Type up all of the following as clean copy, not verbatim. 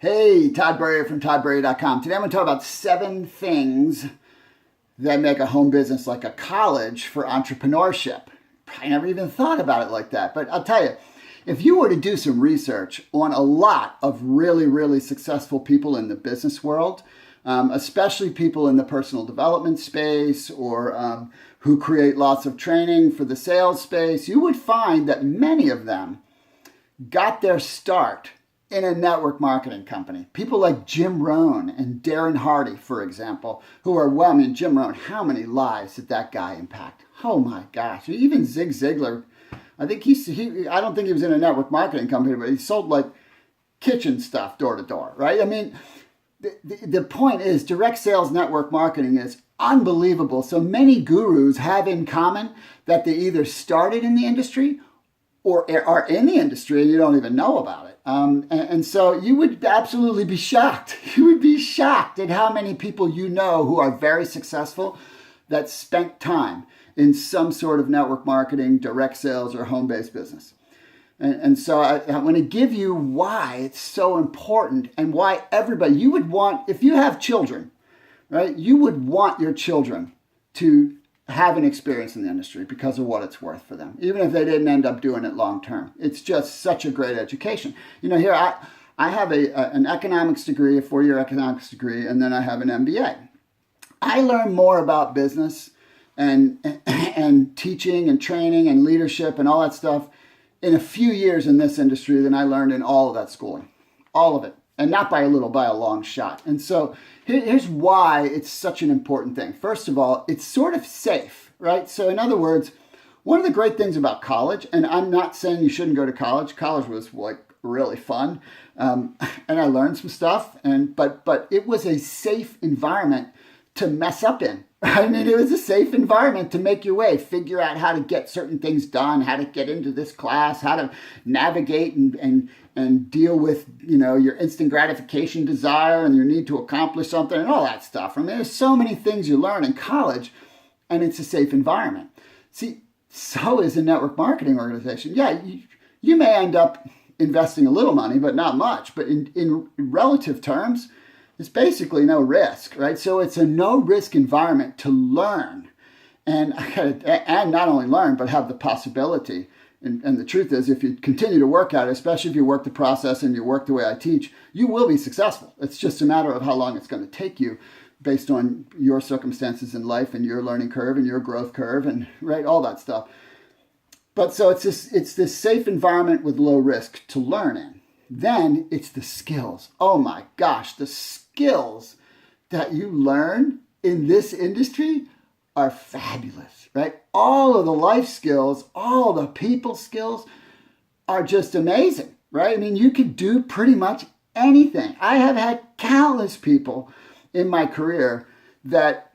Hey, Todd Burrier from toddburrier.com. Today I'm going to talk about 7 things that make a home business like a college for entrepreneurship. I never even thought about it like that. But I'll tell you, if you were to do some research on a lot of really, really successful people in the business world, especially people in the personal development space or who create lots of training for the sales space, you would find that many of them got their start in a network marketing company. People like Jim Rohn and Darren Hardy, for example, who are, Jim Rohn, how many lives did that guy impact? Oh my gosh. Even Zig Ziglar, I think I don't think he was in a network marketing company, but he sold like kitchen stuff door to door, right? I mean, the point is direct sales network marketing is unbelievable. So many gurus have in common that they either started in the industry or are in the industry and you don't even know about it. And so you would absolutely be shocked. You would be shocked at how many people you know who are very successful that spent time in some sort of network marketing, direct sales, or home-based business. And so I want to give you why it's so important and why everybody, you would want, if you have children, right, you would want your children to have an experience in the industry because of what it's worth for them, even if they didn't end up doing it long term. It's just such a great education. You know, here I have an economics degree, a 4-year economics degree, and then I have an MBA. I learned more about business and teaching and training and leadership and all that stuff in a few years in this industry than I learned in all of that schooling, all of it. And not by a little, by a long shot. And so here's why it's such an important thing. First of all, it's sort of safe, right? So in other words, one of the great things about college, and I'm not saying you shouldn't go to college. College was like really fun. And I learned some stuff, but it was a safe environment to mess up in. I mean, it was a safe environment to make your way, figure out how to get certain things done, how to get into this class, how to navigate and deal with, you know, your instant gratification desire and your need to accomplish something and all that stuff. I mean, there's so many things you learn in college, and it's a safe environment. See, so is a network marketing organization. Yeah, you may end up investing a little money, but not much. But in relative terms, it's basically no risk, right? So it's a no-risk environment to learn and not only learn, but have the possibility. And the truth is, if you continue to work at it, especially if you work the process and you work the way I teach, you will be successful. It's just a matter of how long it's going to take you based on your circumstances in life and your learning curve and your growth curve and right, all that stuff. But so it's this safe environment with low risk to learn in. Then it's the skills. Oh my gosh, the skills that you learn in this industry are fabulous, right? All of the life skills, all the people skills are just amazing, right? I mean, you could do pretty much anything. I have had countless people in my career that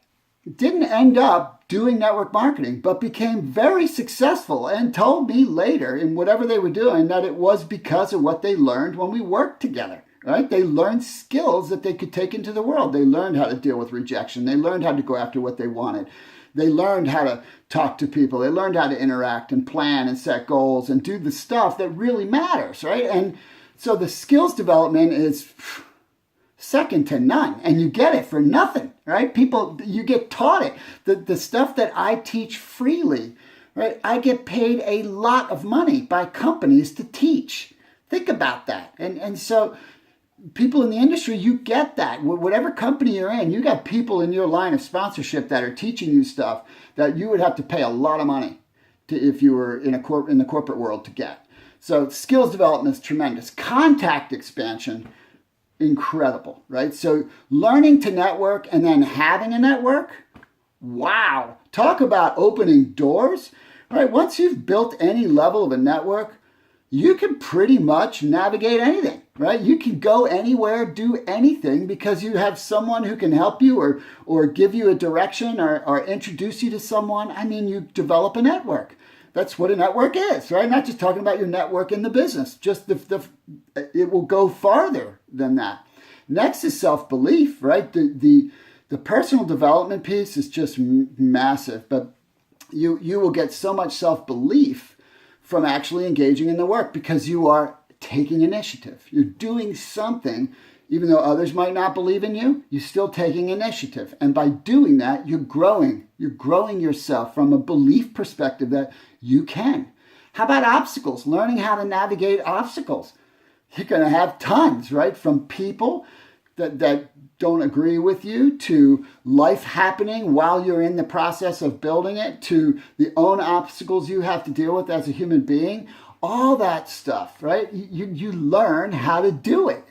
didn't end up doing network marketing, but became very successful and told me later in whatever they were doing that it was because of what they learned when we worked together, right? They learned skills that they could take into the world. They learned how to deal with rejection. They learned how to go after what they wanted. They learned how to talk to people. They learned how to interact and plan and set goals and do the stuff that really matters, right? And so the skills development is second to none, and you get it for nothing, right? People, you get taught it. The stuff that I teach freely, right? I get paid a lot of money by companies to teach. Think about that. And so people in the industry, you get that. Whatever company you're in, you got people in your line of sponsorship that are teaching you stuff that you would have to pay a lot of money to if you were in the corporate world to get. So skills development is tremendous. Contact expansion, incredible, right? So learning to network and then having a network, wow. Talk about opening doors, right? Once you've built any level of a network, you can pretty much navigate anything, right? You can go anywhere, do anything because you have someone who can help you or give you a direction or introduce you to someone. I mean, you develop a network. That's what a network is, right? Not just talking about your network in the business. Just it will go farther than that. Next is self-belief, right? The personal development piece is just massive, but you will get so much self-belief from actually engaging in the work because you are taking initiative. You're doing something Even though others might not believe in you, you're still taking initiative. And by doing that, you're growing. You're growing yourself from a belief perspective that you can. How about obstacles? Learning how to navigate obstacles. You're going to have tons, right? From people that don't agree with you, to life happening while you're in the process of building it, to the own obstacles you have to deal with as a human being. All that stuff, right? You learn how to do it,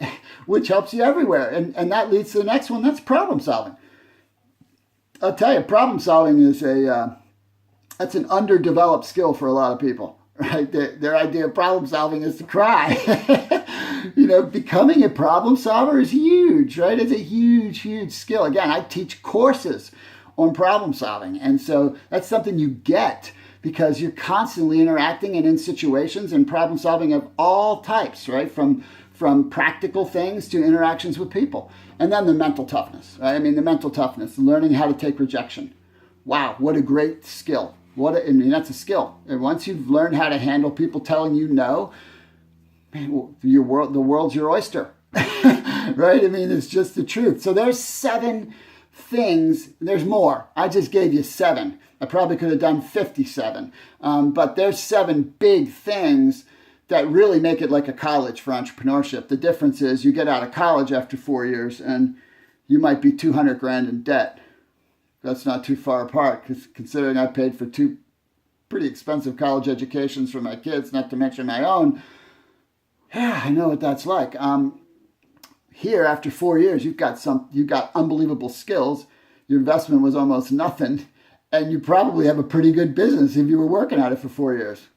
which helps you everywhere. And that leads to the next one. That's problem solving. I'll tell you, problem solving is that's an underdeveloped skill for a lot of people, right? Their idea of problem solving is to cry. Becoming a problem solver is huge, right? It's a huge, huge skill. Again, I teach courses on problem solving. And so that's something you get because you're constantly interacting and in situations and problem solving of all types, right? From practical things to interactions with people. And then the mental toughness, right? The mental toughness, learning how to take rejection. Wow, what a great skill. That's a skill. And once you've learned how to handle people telling you no, man, the world's your oyster, right? It's just the truth. So there's 7 things. There's more. I just gave you 7. I probably could have done 57. But there's 7 big things that really make it like a college for entrepreneurship. The difference is you get out of college after 4 years and you might be $200,000 in debt. That's not too far apart, because considering I paid for 2 pretty expensive college educations for my kids, not to mention my own. Yeah, I know what that's like. Here, after 4 years, you've got unbelievable skills. Your investment was almost nothing, and you probably have a pretty good business if you were working at it for 4 years.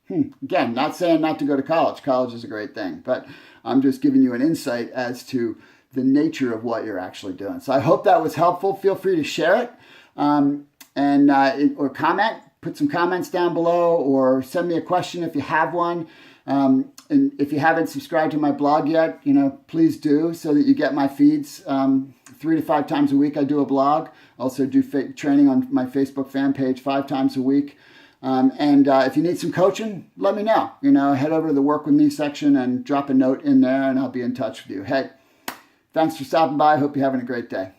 Again, not saying not to go to college. College is a great thing, but I'm just giving you an insight as to the nature of what you're actually doing. So I hope that was helpful. Feel free to share it or comment. Put some comments down below, or send me a question if you have one. And if you haven't subscribed to my blog yet, please do, so that you get my feeds. 3 to 5 times a week I do a blog. Also do training on my Facebook fan page 5 times a week. And if you need some coaching, let me know. Head over to the Work With Me section and drop a note in there, and I'll be in touch with you. Hey, thanks for stopping by. Hope you're having a great day.